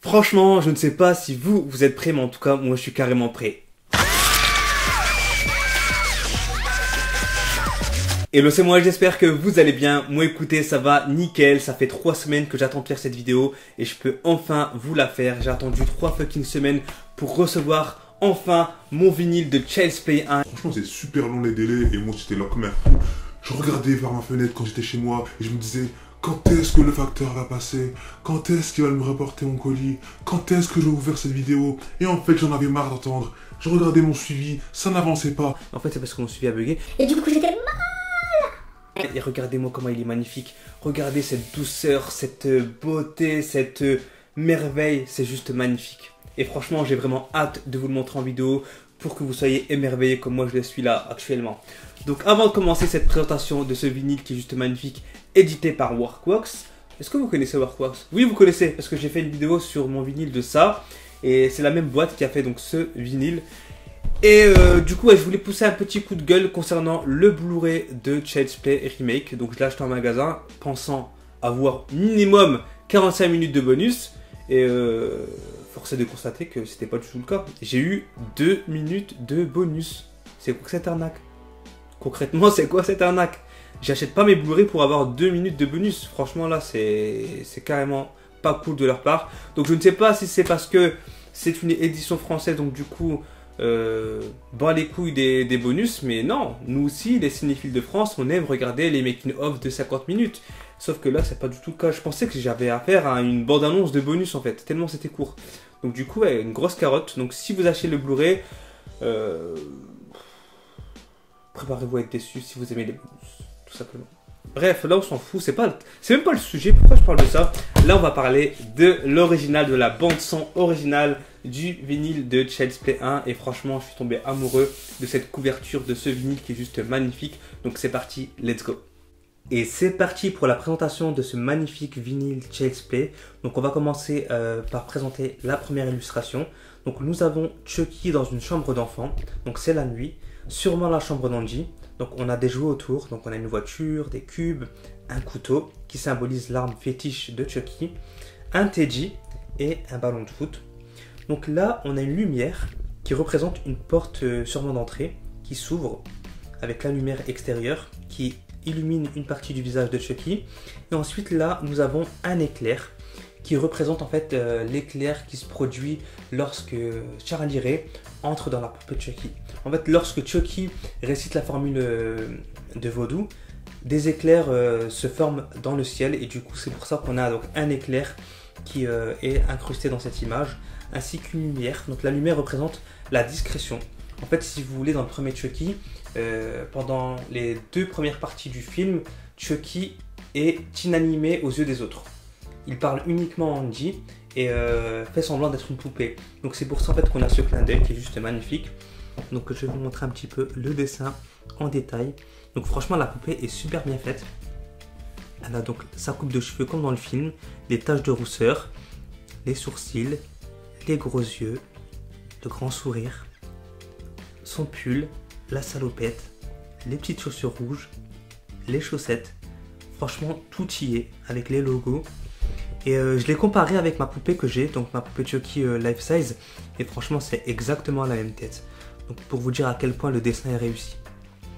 Franchement, je ne sais pas si vous êtes prêts, mais en tout cas, moi je suis carrément prêt. Hello, c'est moi, j'espère que vous allez bien. Moi écoutez, ça va nickel, ça fait 3 semaines que j'attends de faire cette vidéo et je peux enfin vous la faire. J'ai attendu 3 fucking semaines pour recevoir enfin mon vinyle de Child's Play 1. Franchement, c'est super long les délais et moi j'étais là comme un fou. Je regardais vers ma fenêtre quand j'étais chez moi et je me disais quand est-ce que le facteur va passer? Quand est-ce qu'il va me rapporter mon colis? Quand est-ce que je vais ouvrir cette vidéo? Et en fait, j'en avais marre d'entendre. Je regardais mon suivi, ça n'avançait pas. En fait, c'est parce que mon suivi a bugué. Et du coup, j'étais mal. Et regardez-moi comment il est magnifique. Regardez cette douceur, cette beauté, cette merveille. C'est juste magnifique. Et franchement, j'ai vraiment hâte de vous le montrer en vidéo pour que vous soyez émerveillés comme moi je le suis là actuellement. Donc avant de commencer cette présentation de ce vinyle qui est juste magnifique, édité par Workworks. Est-ce que vous connaissez Workworks? Oui, vous connaissez parce que j'ai fait une vidéo sur mon vinyle de ça. Et c'est la même boîte qui a fait donc ce vinyle. Et du coup, je voulais pousser un petit coup de gueule concernant le Blu-ray de Child's Play Remake. Donc je l'ai acheté en magasin pensant avoir minimum 45 minutes de bonus. Et force est de constater que c'était pas du tout le cas. J'ai eu 2 minutes de bonus. C'est quoi cette arnaque? Concrètement, c'est quoi cette arnaque? J'achète pas mes Blu-ray pour avoir 2 minutes de bonus. Franchement, là, c'est carrément pas cool de leur part. Donc je ne sais pas si c'est parce que c'est une édition française, donc du coup... bat les couilles des bonus, mais non, nous aussi les cinéphiles de France on aime regarder les making of de 50 minutes, sauf que là c'est pas du tout le cas. Je pensais que j'avais affaire à une bande annonce de bonus en fait, tellement c'était court. Donc du coup ouais, une grosse carotte. Donc si vous achetez le Blu-ray, préparez-vous à être déçus si vous aimez les bonus, tout simplement. Bref, là on s'en fout, c'est même pas le sujet. Pourquoi je parle de ça? Là on va parler de l'original, de la bande son originale du vinyle de Child's Play 1. Et franchement je suis tombé amoureux de cette couverture de ce vinyle qui est juste magnifique. Donc c'est parti, let's go. Et c'est parti pour la présentation de ce magnifique vinyle Child's Play. Donc on va commencer par présenter la première illustration. Donc nous avons Chucky dans une chambre d'enfant, donc c'est la nuit, sûrement la chambre d'Angie. Donc on a des jouets autour, donc on a une voiture, des cubes, un couteau qui symbolise l'arme fétiche de Chucky, un Teddy et un ballon de foot. Donc là on a une lumière qui représente une porte sûrement d'entrée qui s'ouvre avec la lumière extérieure qui illumine une partie du visage de Chucky. Et ensuite là nous avons un éclair qui représente en fait l'éclair qui se produit lorsque Charlie Ray entre dans la poupée de Chucky. En fait, lorsque Chucky récite la formule de vaudou, des éclairs se forment dans le ciel et du coup c'est pour ça qu'on a donc un éclair qui est incrusté dans cette image, ainsi qu'une lumière. Donc la lumière représente la discrétion. En fait, si vous voulez, dans le premier Chucky, pendant les 2 premières parties du film, Chucky est inanimé aux yeux des autres. Il parle uniquement à Angie et fait semblant d'être une poupée. Donc c'est pour ça en fait qu'on a ce clin d'œil qui est juste magnifique. Donc je vais vous montrer un petit peu le dessin en détail. Donc franchement la poupée est super bien faite. Elle a donc sa coupe de cheveux comme dans le film, des taches de rousseur, les sourcils, les gros yeux, le grand sourire, son pull, la salopette, les petites chaussures rouges, les chaussettes. Franchement tout y est avec les logos. Et je l'ai comparé avec ma poupée que j'ai, donc ma poupée Chucky Life Size. Et franchement, c'est exactement la même tête. Donc pour vous dire à quel point le dessin est réussi.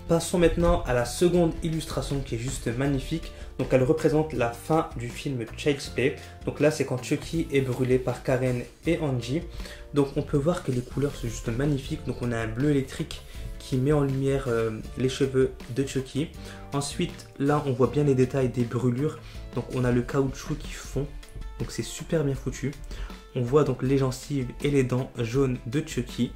Passons maintenant à la seconde illustration qui est juste magnifique. Donc elle représente la fin du film Child's Play. Donc là, c'est quand Chucky est brûlé par Karen et Angie. Donc on peut voir que les couleurs sont juste magnifiques. Donc on a un bleu électrique qui met en lumière les cheveux de Chucky. Ensuite, là, on voit bien les détails des brûlures. Donc on a le caoutchouc qui fond. Donc c'est super bien foutu. On voit donc les gencives et les dents jaunes de Chucky.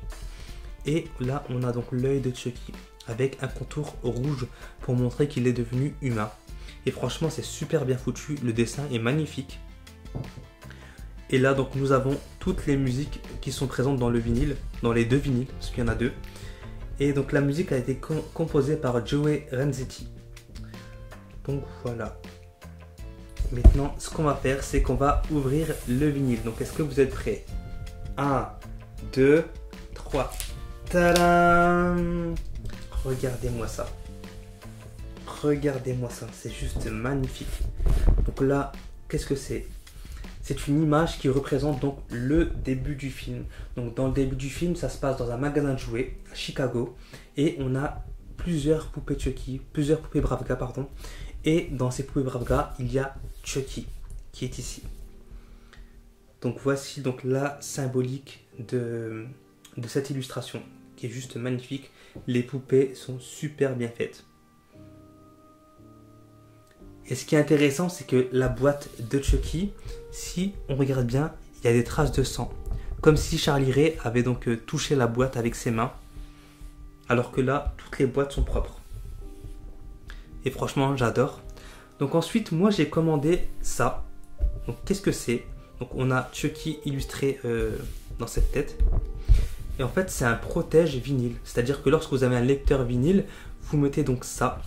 Et là, on a donc l'œil de Chucky avec un contour rouge pour montrer qu'il est devenu humain. Et franchement, c'est super bien foutu. Le dessin est magnifique. Et là, donc, nous avons toutes les musiques qui sont présentes dans le vinyle, dans les 2 vinyles, parce qu'il y en a 2. Et donc, la musique a été composée par Joey Renzetti. Donc, voilà. Maintenant, ce qu'on va faire, c'est qu'on va ouvrir le vinyle. Donc, est-ce que vous êtes prêts? 1, 2, 3. Tadam! Regardez-moi ça. Regardez-moi ça, c'est juste magnifique. Donc là, qu'est-ce que c'est? c'est une image qui représente donc le début du film. Donc dans le début du film, ça se passe dans un magasin de jouets à Chicago et on a plusieurs poupées Chucky, plusieurs poupées Bravga pardon. Et dans ces poupées Bravga, il y a Chucky qui est ici. Donc voici donc la symbolique de cette illustration qui est juste magnifique. Les poupées sont super bien faites. Et ce qui est intéressant, c'est que la boîte de Chucky, si on regarde bien, il y a des traces de sang. Comme si Charlie Ray avait donc touché la boîte avec ses mains. Alors que là, toutes les boîtes sont propres. Et franchement, j'adore. Donc ensuite, moi j'ai commandé ça. Donc qu'est-ce que c'est? Donc on a Chucky illustré dans cette tête. Et en fait, c'est un protège vinyle. C'est-à-dire que lorsque vous avez un lecteur vinyle, vous mettez donc ça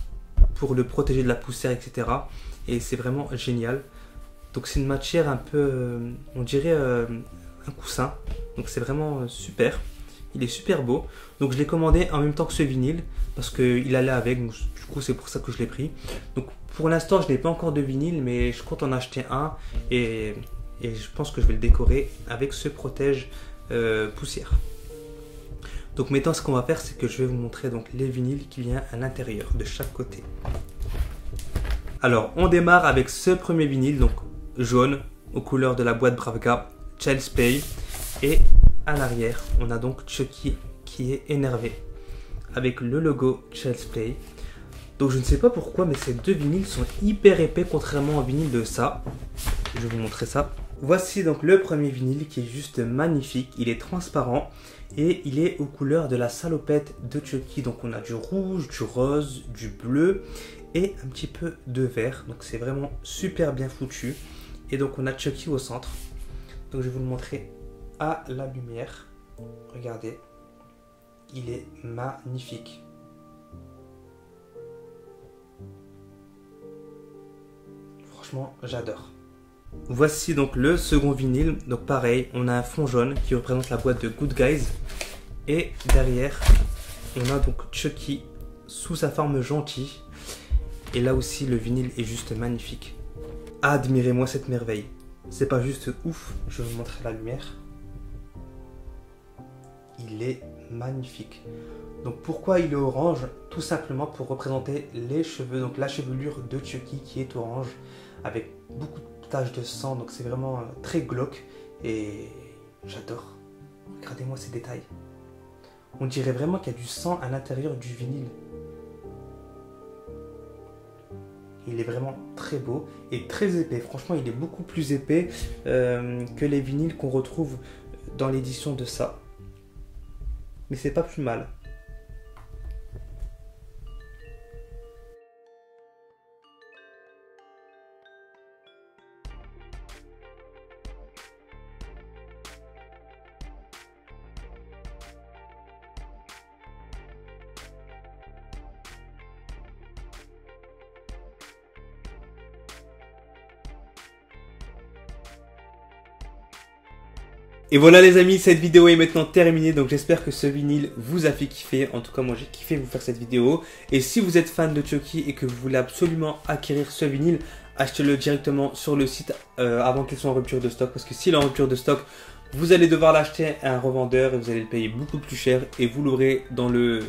pour le protéger de la poussière, etc. Et c'est vraiment génial. Donc c'est une matière un peu, on dirait un coussin. Donc c'est vraiment super. Il est super beau. Donc je l'ai commandé en même temps que ce vinyle parce qu'il allait avec. Donc, du coup c'est pour ça que je l'ai pris. Donc pour l'instant je n'ai pas encore de vinyle, mais je compte en acheter un. Et je pense que je vais le décorer avec ce protège poussière. Donc maintenant ce qu'on va faire, c'est que je vais vous montrer donc les vinyles qu'il y a à l'intérieur de chaque côté. Alors on démarre avec ce premier vinyle, donc jaune, aux couleurs de la boîte Bravga, Child's Play. Et à l'arrière, on a donc Chucky qui est énervé, avec le logo Child's Play. Donc je ne sais pas pourquoi, mais ces deux vinyles sont hyper épais, contrairement au vinyle de ça. Je vais vous montrer ça. Voici donc le premier vinyle qui est juste magnifique. Il est transparent et il est aux couleurs de la salopette de Chucky. Donc on a du rouge, du rose, du bleu et un petit peu de vert. Donc c'est vraiment super bien foutu. Et donc on a Chucky au centre. Donc je vais vous le montrer à la lumière. Regardez, il est magnifique. Franchement, j'adore. Voici donc le second vinyle. Donc pareil, on a un fond jaune qui représente la boîte de Good Guys. Et derrière, on a donc Chucky sous sa forme gentille. Et là aussi, le vinyle est juste magnifique. Admirez-moi cette merveille. C'est pas juste ouf, je vais vous montrer la lumière. Il est magnifique. Donc pourquoi il est orange? Tout simplement pour représenter les cheveux, donc la chevelure de Chucky qui est orange avec beaucoup de taches de sang, donc c'est vraiment très glauque et j'adore. Regardez-moi ces détails. On dirait vraiment qu'il y a du sang à l'intérieur du vinyle. Il est vraiment très beau et très épais. Franchement, il est beaucoup plus épais que les vinyles qu'on retrouve dans l'édition de ça. Mais c'est pas plus mal. Et voilà les amis, cette vidéo est maintenant terminée, donc j'espère que ce vinyle vous a fait kiffer. En tout cas moi j'ai kiffé vous faire cette vidéo. Et si vous êtes fan de Chucky et que vous voulez absolument acquérir ce vinyle, achetez-le directement sur le site avant qu'il soit en rupture de stock. Parce que s'il est en rupture de stock, vous allez devoir l'acheter à un revendeur et vous allez le payer beaucoup plus cher. Et vous l'aurez dans le...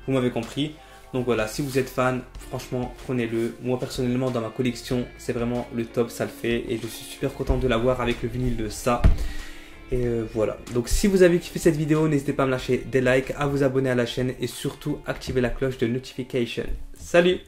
Vous m'avez compris. Donc voilà, si vous êtes fan, franchement prenez-le. Moi personnellement dans ma collection, c'est vraiment le top, ça le fait. Et je suis super content de l'avoir avec le vinyle de ça. Et voilà, donc si vous avez kiffé cette vidéo, n'hésitez pas à me lâcher des likes, à vous abonner à la chaîne et surtout activer la cloche de notification. Salut!